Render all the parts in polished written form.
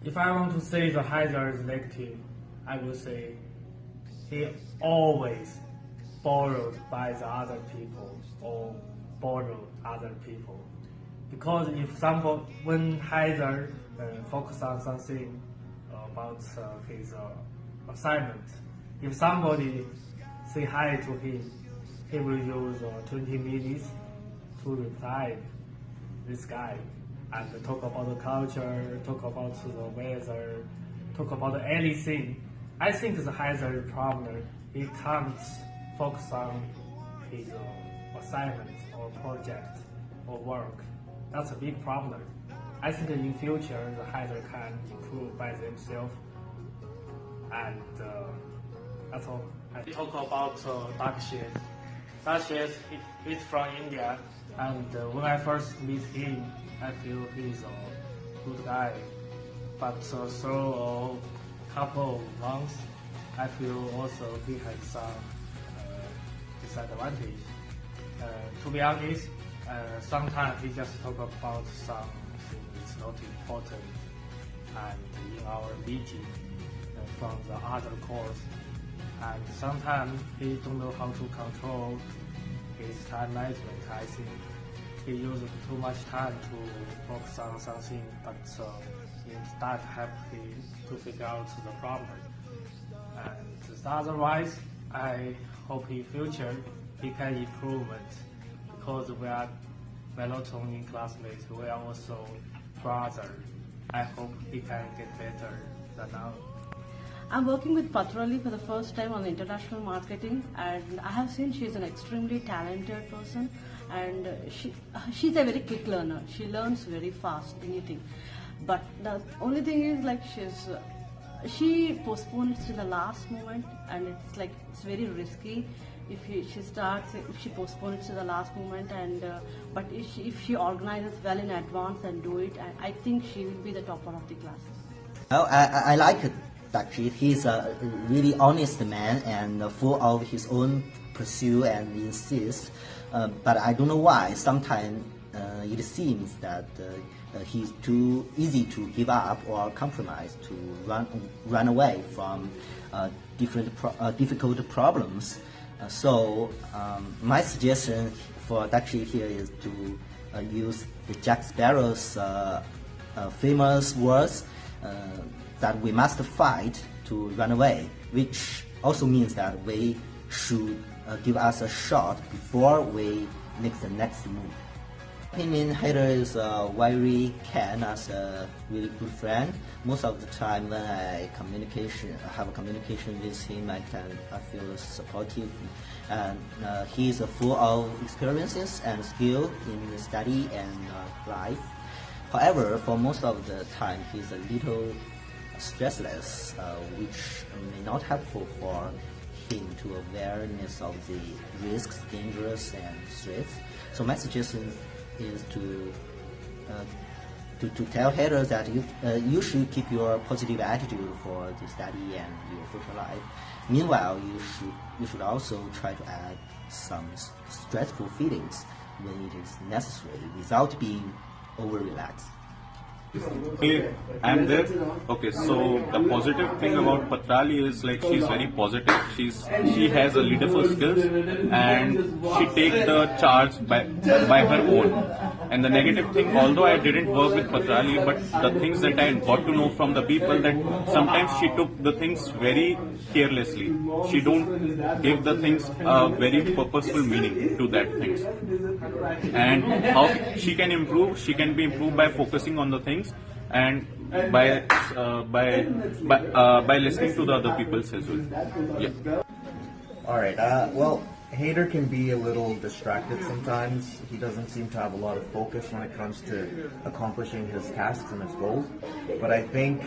If I want to say the haider is negative, I will say he always borrowed by the other people or borrowed other people. Because if somebody, when haider focus on something about his assignment, if somebody say hi to him, he will use 20 minutes to reply this guy and talk about the culture, talk about the weather, talk about anything. I think the haider problem, he can't focus on his assignment or project or work. That's a big problem. I think in future the haider can improve by themselves, and that's all. I talk about dark shade. Dark shade, he's from India, and when I first meet him, I feel he's a good guy. But through a couple of months, I feel also he has some disadvantage. To be honest, sometimes he just talk about something that's not important, and in our meeting from the other course, and sometimes he don't know how to control his time management. I think he uses too much time to focus on something, but instead help him to figure out the problem. And otherwise, I hope in future he can improve it, because we're not only classmates, we are also brothers. I hope he can get better than now. I'm working with Patrali for the first time on international marketing, and I have seen she's an extremely talented person, and she's a very quick learner. She learns very fast anything, but the only thing is like she postpones to the last moment, and it's very risky. If she postpones to the last moment, and but if she organizes well in advance and do it, I think she will be the topper of the class. Well, I like it. Actually, he's a really honest man and full of his own pursuit and insist. But I don't know why. Sometimes it seems that he's too easy to give up or compromise, to run away from difficult problems. So my suggestion for Dakshi here is to use the Jack Sparrow's famous words that we must fight to run away, which also means that we should give us a shot before we make the next move. Opinion, haider is very kind as a really good friend. Most of the time when I have a communication with him, I feel supportive, and he's full of experiences and skill in study and life. However, for most of the time, he's a little stressless, which may not helpful for him to awareness of the risks, dangers, and threats. So my suggestion is to tell haider that you should keep your positive attitude for the study and your future life. Meanwhile, you should also try to add some stressful feelings when it is necessary, without being over relaxed. Hey, I'm there. Okay, so the positive thing about Patrali is like she's very positive. She has a leadership skills, and she takes the charge by her own. And the negative thing, although I didn't work with Patrali, but the things that I got to know from the people, that sometimes she took the things very carelessly. She don't give the things a very purposeful meaning to that things. And how she can improve? She can be improved by focusing on the things and by listening to the other people as well. Yeah. All right. Well, haider can be a little distracted sometimes. He doesn't seem to have a lot of focus when it comes to accomplishing his tasks and his goals. But I think,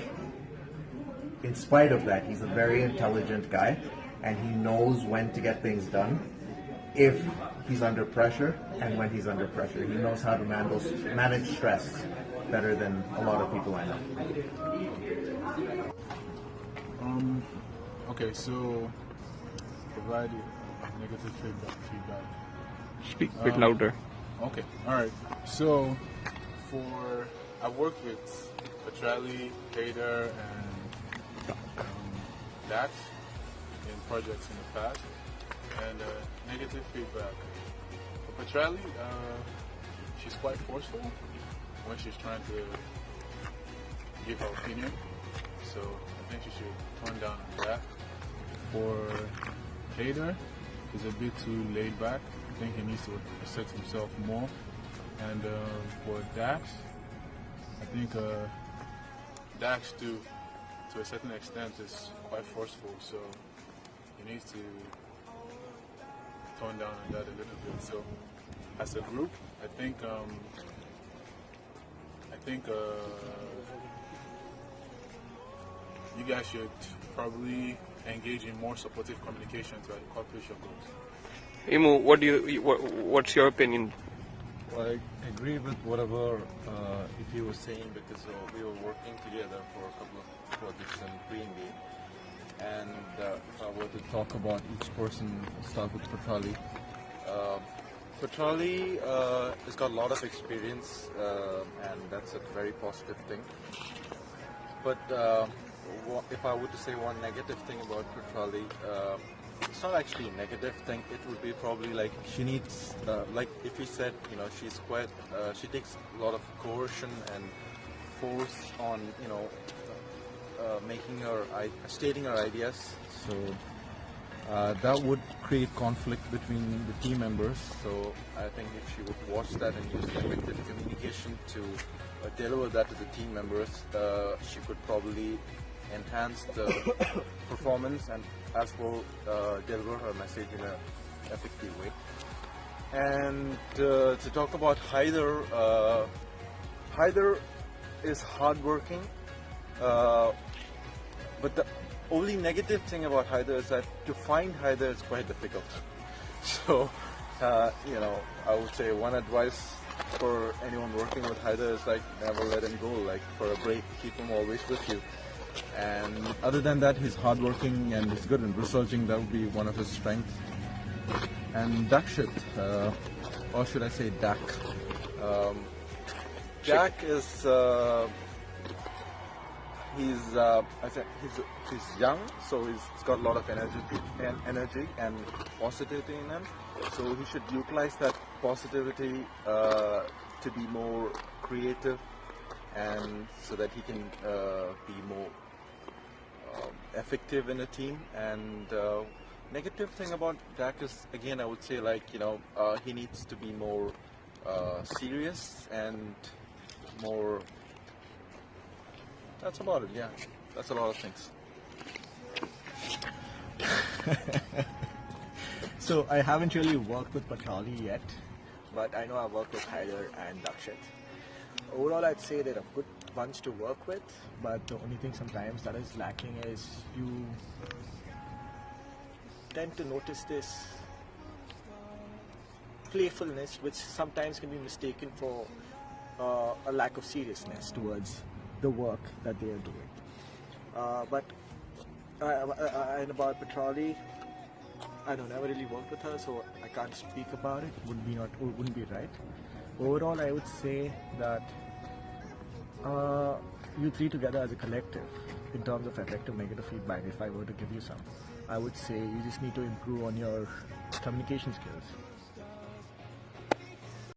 in spite of that, he's a very intelligent guy, and he knows when to get things done if he's under pressure and when he's under pressure. He knows how to manage stress better than a lot of people I know. Okay, so provide negative feedback. Speak a bit louder. Okay, all right. So I've worked with Petrelli, haider, and Dax in projects in the past, and negative feedback. For Petrelli, she's quite forceful when she's trying to give her opinion, so I think she should tone down on that. For haider, he's a bit too laid back. I think he needs to assert himself more. And for Dax, I think Dax to a certain extent is quite forceful, so he needs to tone down on that a little bit. So as a group, I think you guys should probably engage in more supportive communication to accomplish your goals. Imu, what's your opinion? Well, I agree with whatever he was saying, because we were working together for a couple of projects in Green Bay. And if I were to talk about each person, start with Petrelli. Petrelli has got a lot of experience, and that's a very positive thing. But if I were to say one negative thing about Petrelli, it's not actually a negative thing. It would be probably like she needs, like if he said, she's quite, she takes a lot of coercion and force on, stating her ideas. So that would create conflict between the team members. So I think if she would watch that and use effective communication to deliver that to the team members, she could probably enhance the performance and as well deliver her message in an effective way. And to talk about haider, haider is hardworking, but the only negative thing about haider is that to find haider is quite difficult. So, I would say one advice for anyone working with haider is like never let him go, like for a break, keep him always with you. And other than that, he's hardworking and he's good in researching. That would be one of his strengths. And Dakshit, or should I say Dak? Dak is he's young, so he's got a lot of energy and positivity in him. So he should utilize that positivity to be more creative, and so that he can be more effective in a team. And negative thing about Dak is, again, I would say he needs to be more serious and more. That's about it. Yeah, that's a lot of things. So I haven't really worked with Petrelli yet, but I know I've worked with haider and Dakshit. Overall, I'd say they're a good bunch to work with, but the only thing sometimes that is lacking is you tend to notice this playfulness, which sometimes can be mistaken for a lack of seriousness towards the work that they are doing. And about Petrelli, I don't never really worked with her, so I can't speak about it. Wouldn't be right. Overall, I would say that you three together as a collective, in terms of effective negative feedback, if I were to give you some, I would say you just need to improve on your communication skills.